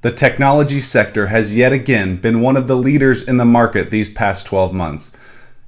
The technology sector has yet again been one of the leaders in the market these past 12 months.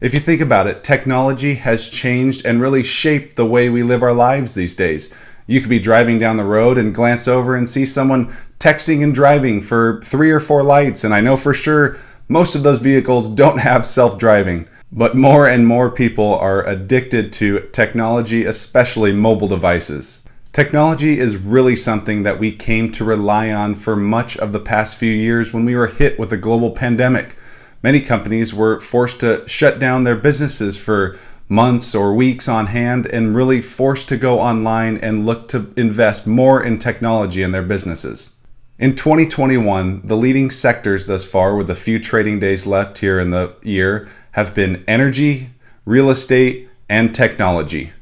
If you think about it, technology has changed and really shaped the way we live our lives these days. You could be driving down the road and glance over and see someone texting and driving for 3 or 4 lights, and I know for sure most of those vehicles don't have self-driving. But more and more people are addicted to technology, especially mobile devices. Technology is really something that we came to rely on for much of the past few years when we were hit with a global pandemic. Many companies were forced to shut down their businesses for months or weeks on hand and really forced to go online and look to invest more in technology in their businesses. In 2021, the leading sectors thus far, with a few trading days left here in the year, have been energy, real estate, and technology.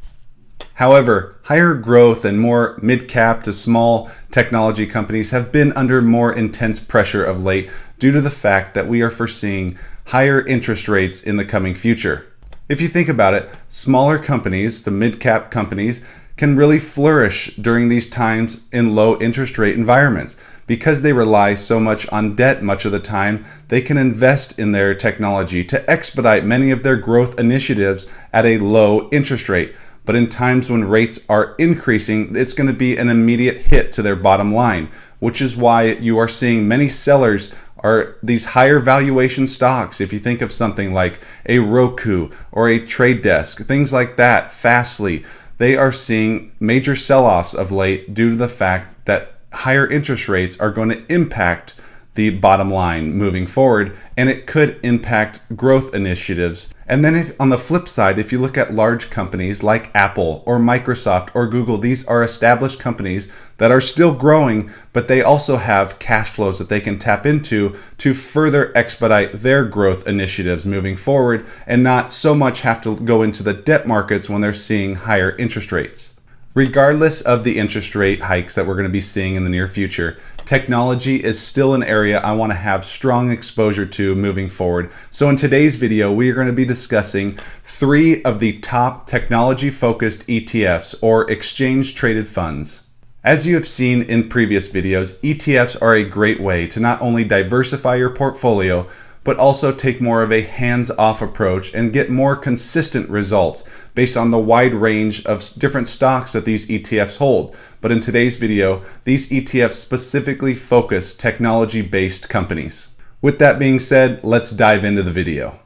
However, higher growth and more mid-cap to small technology companies have been under more intense pressure of late due to the fact that we are foreseeing higher interest rates in the coming future. If you think about it, smaller companies, the mid-cap companies, can really flourish during these times in low interest rate environments. Because they rely so much on debt much of the time, they can invest in their technology to expedite many of their growth initiatives at a low interest rate. But in times when rates are increasing, it's going to be an immediate hit to their bottom line, which is why you are seeing many sellers are these higher valuation stocks. If you think of something like a Roku or a Trade Desk, things like that, Fastly, they are seeing major sell-offs of late due to the fact that higher interest rates are going to impact the bottom line moving forward, and it could impact growth initiatives. And then on the flip side, if you look at large companies like Apple or Microsoft or Google, these are established companies that are still growing, but they also have cash flows that they can tap into to further expedite their growth initiatives moving forward and not so much have to go into the debt markets when they're seeing higher interest rates. Regardless of the interest rate hikes that we're going to be seeing in the near future, technology is still an area I want to have strong exposure to moving forward. So in today's video, we are going to be discussing 3 of the top technology-focused ETFs, or exchange-traded funds. As you have seen in previous videos, ETFs are a great way to not only diversify your portfolio, but also take more of a hands-off approach and get more consistent results based on the wide range of different stocks that these ETFs hold. But in today's video, these ETFs specifically focus technology-based companies. With that being said, let's dive into the video.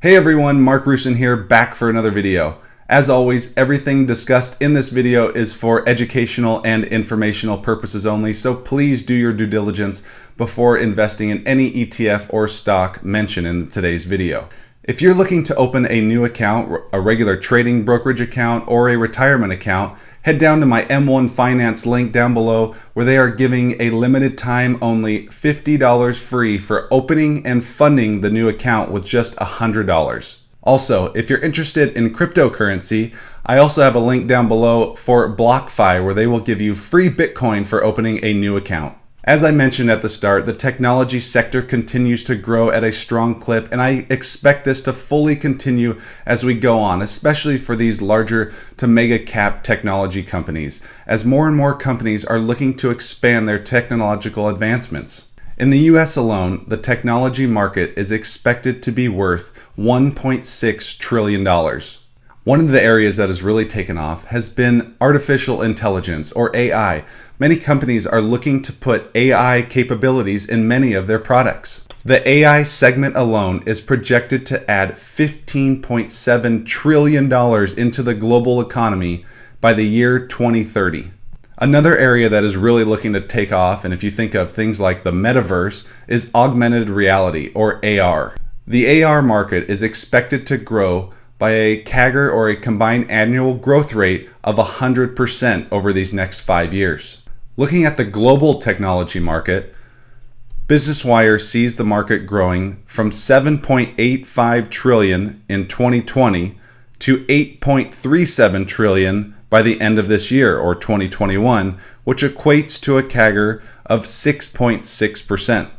Hey everyone, Mark Rusin here, back for another video. As always, everything discussed in this video is for educational and informational purposes only, so please do your due diligence before investing in any ETF or stock mentioned in today's video. If you're looking to open a new account, a regular trading brokerage account, or a retirement account, head down to my M1 Finance link down below where they are giving a limited time only $50 free for opening and funding the new account with just $100. Also, if you're interested in cryptocurrency, I also have a link down below for BlockFi where they will give you free Bitcoin for opening a new account. As I mentioned at the start, the technology sector continues to grow at a strong clip, and I expect this to fully continue as we go on, especially for these larger to mega cap technology companies, as more and more companies are looking to expand their technological advancements. In the US alone, the technology market is expected to be worth $1.6 trillion. One of the areas that has really taken off has been artificial intelligence, or AI. Many companies are looking to put AI capabilities in many of their products. The AI segment alone is projected to add $15.7 trillion into the global economy by the year 2030. Another area that is really looking to take off, and if you think of things like the metaverse, is augmented reality, or AR. The AR market is expected to grow by a CAGR, or a combined annual growth rate, of 100% over these next 5 years. Looking at the global technology market, Business Wire sees the market growing from $7.85 trillion in 2020 to $8.37 trillion by the end of this year, or 2021, which equates to a CAGR of 6.6%.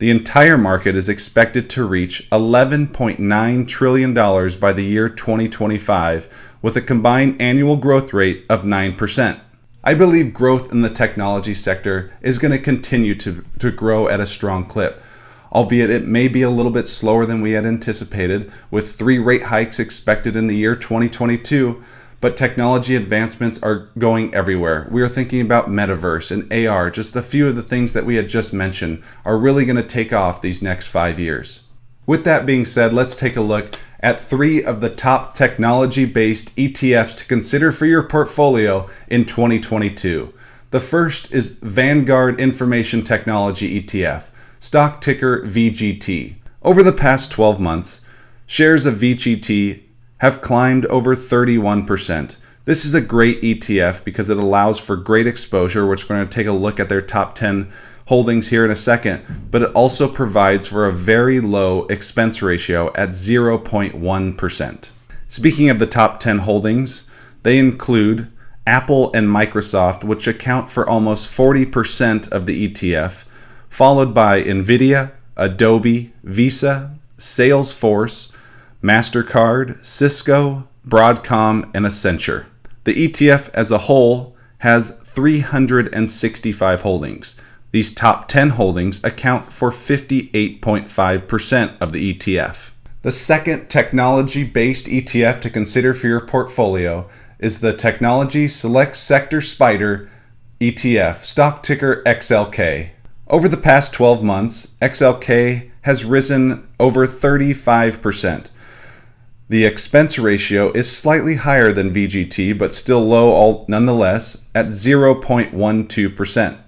The entire market is expected to reach $11.9 trillion by the year 2025, with a combined annual growth rate of 9%. I believe growth in the technology sector is going to continue to grow at a strong clip, albeit it may be a little bit slower than we had anticipated, with 3 rate hikes expected in the year 2022. But technology advancements are going everywhere. We are thinking about metaverse and AR. Just a few of the things that we had just mentioned are really going to take off these next 5 years. With that being said, let's take a look at 3 of the top technology-based ETFs to consider for your portfolio in 2022. The first is Vanguard Information Technology ETF, stock ticker VGT. Over the past 12 months, shares of VGT have climbed over 31%. This is a great ETF because it allows for great exposure, which we're going to take a look at their top 10 holdings here in a second, but it also provides for a very low expense ratio at 0.1%. Speaking of the top 10 holdings, they include Apple and Microsoft, which account for almost 40% of the ETF, followed by Nvidia, Adobe, Visa, Salesforce, MasterCard, Cisco, Broadcom, and Accenture. The ETF as a whole has 365 holdings. These top 10 holdings account for 58.5% of the ETF. The second technology-based ETF to consider for your portfolio is the Technology Select Sector SPDR ETF, stock ticker XLK. Over the past 12 months, XLK has risen over 35%. The expense ratio is slightly higher than VGT, but still low nonetheless at 0.12%.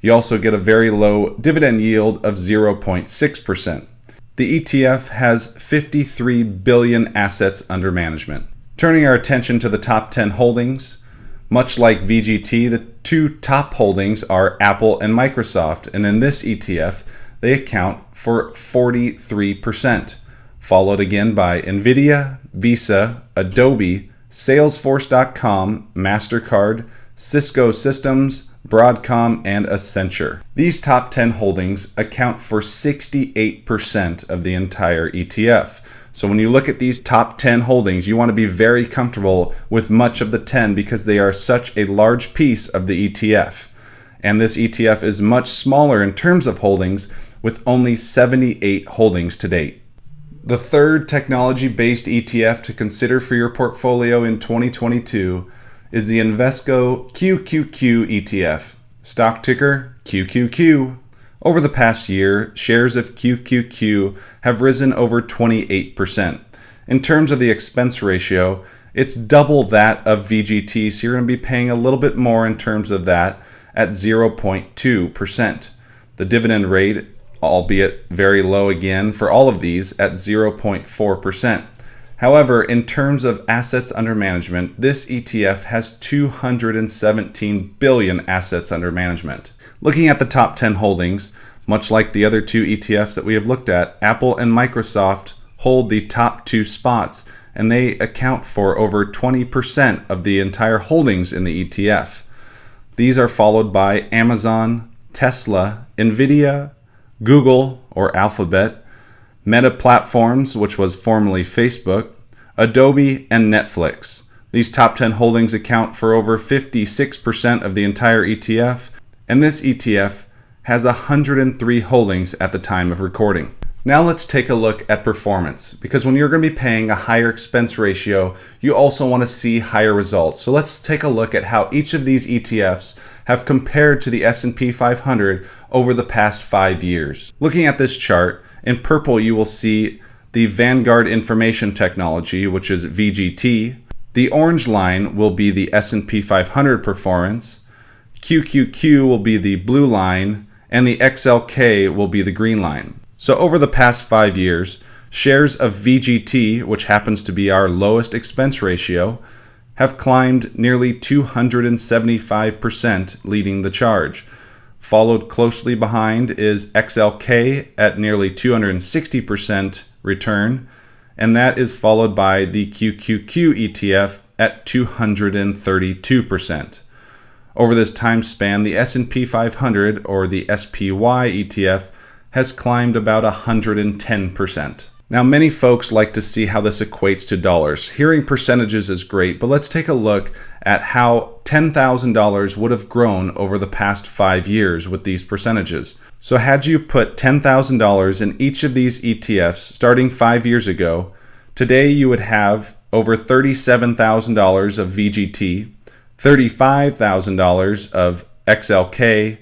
You also get a very low dividend yield of 0.6%. The ETF has 53 billion assets under management. Turning our attention to the top 10 holdings, much like VGT, the 2 top holdings are Apple and Microsoft, and in this ETF, they account for 43%. Followed again by Nvidia, Visa, Adobe, Salesforce.com, MasterCard, Cisco Systems, Broadcom, and Accenture. These top 10 holdings account for 68% of the entire ETF. So when you look at these top 10 holdings, you want to be very comfortable with much of the 10 because they are such a large piece of the ETF. And this ETF is much smaller in terms of holdings, with only 78 holdings to date. The third technology-based ETF to consider for your portfolio in 2022 is the Invesco QQQ ETF, stock ticker QQQ. Over the past year, shares of QQQ have risen over 28%. In terms of the expense ratio, it's double that of VGT, so you're going to be paying a little bit more in terms of that at 0.2%. The dividend rate, albeit very low again for all of these, at 0.4%. However, in terms of assets under management, this ETF has 217 billion assets under management. Looking at the top 10 holdings, much like the other 2 ETFs that we have looked at, Apple and Microsoft hold the top 2 spots, and they account for over 20% of the entire holdings in the ETF. These are followed by Amazon, Tesla, Nvidia, Google or Alphabet, Meta Platforms, which was formerly Facebook, Adobe, and Netflix. These top 10 holdings account for over 56% of the entire ETF, and this ETF has 103 holdings at the time of recording. Now let's take a look at performance, because when you're going to be paying a higher expense ratio, you also want to see higher results. So let's take a look at how each of these ETFs have compared to the S&P 500 over the past 5 years. Looking at this chart, in purple you will see the Vanguard Information Technology, which is VGT. The orange line will be the S&P 500 performance. QQQ will be the blue line, and the XLK will be the green line. So over the past 5 years, shares of VGT, which happens to be our lowest expense ratio, have climbed nearly 275%, leading the charge. Followed closely behind is XLK at nearly 260% return, and that is followed by the QQQ ETF at 232%. Over this time span, the S&P 500 or the SPY ETF has climbed about 110%. Now, many folks like to see how this equates to dollars. Hearing percentages is great, but let's take a look at how $10,000 would have grown over the past 5 years with these percentages. So had you put $10,000 in each of these ETFs starting 5 years ago, today you would have over $37,000 of VGT, $35,000 of XLK,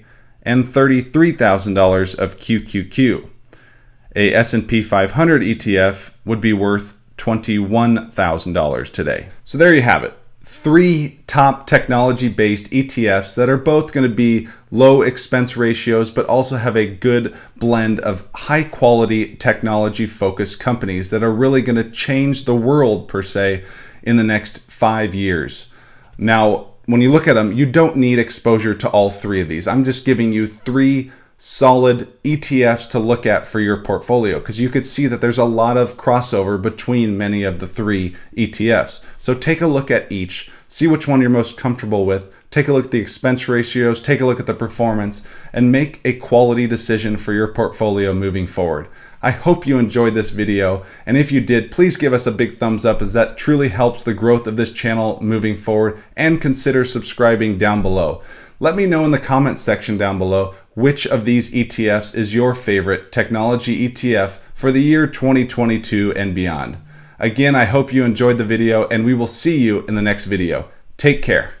and $33,000 of QQQ. A S&P 500 ETF would be worth $21,000 today. So there you have it. 3 top technology-based ETFs that are both going to be low expense ratios, but also have a good blend of high-quality technology-focused companies that are really going to change the world, per se, in the next 5 years. Now, when you look at them, you don't need exposure to all 3 of these. I'm just giving you 3 solid ETFs to look at for your portfolio, because you could see that there's a lot of crossover between many of the 3 ETFs. So take a look at each, see which one you're most comfortable with, take a look at the expense ratios, take a look at the performance, and make a quality decision for your portfolio moving forward. I hope you enjoyed this video, and if you did, please give us a big thumbs up, as that truly helps the growth of this channel moving forward, and consider subscribing down below. Let me know in the comments section down below which of these ETFs is your favorite technology ETF for the year 2022 and beyond. Again, I hope you enjoyed the video, and we will see you in the next video. Take care.